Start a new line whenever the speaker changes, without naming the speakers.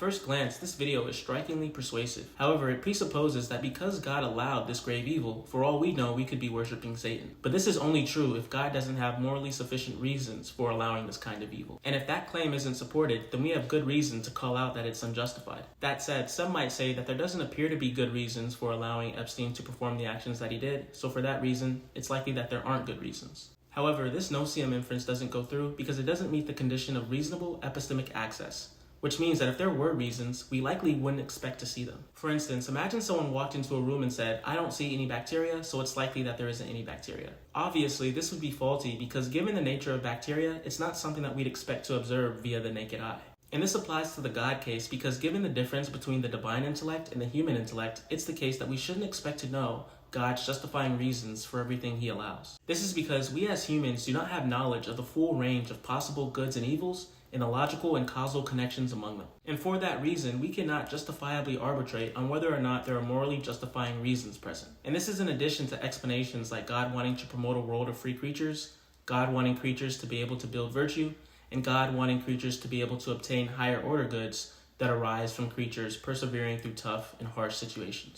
first glance, this video is strikingly persuasive. However, it presupposes that because God allowed this grave evil, for all we know, we could be worshiping Satan. But this is only true if God doesn't have morally sufficient reasons for allowing this kind of evil. And if that claim isn't supported, then we have good reason to call out that it's unjustified. That said, some might say that there doesn't appear to be good reasons for allowing Epstein to perform the actions that he did, so for that reason, it's likely that there aren't good reasons. However, this no-see-um inference doesn't go through because it doesn't meet the condition of reasonable epistemic access, which means that if there were reasons, we likely wouldn't expect to see them. For instance, imagine someone walked into a room and said, "I don't see any bacteria, so it's likely that there isn't any bacteria." Obviously, this would be faulty because given the nature of bacteria, it's not something that we'd expect to observe via the naked eye. And this applies to the God case because given the difference between the divine intellect and the human intellect, it's the case that we shouldn't expect to know God's justifying reasons for everything he allows. This is because we as humans do not have knowledge of the full range of possible goods and evils and the logical and causal connections among them. And for that reason, we cannot justifiably arbitrate on whether or not there are morally justifying reasons present. And this is in addition to explanations like God wanting to promote a world of free creatures, God wanting creatures to be able to build virtue, and God wanting creatures to be able to obtain higher order goods that arise from creatures persevering through tough and harsh situations.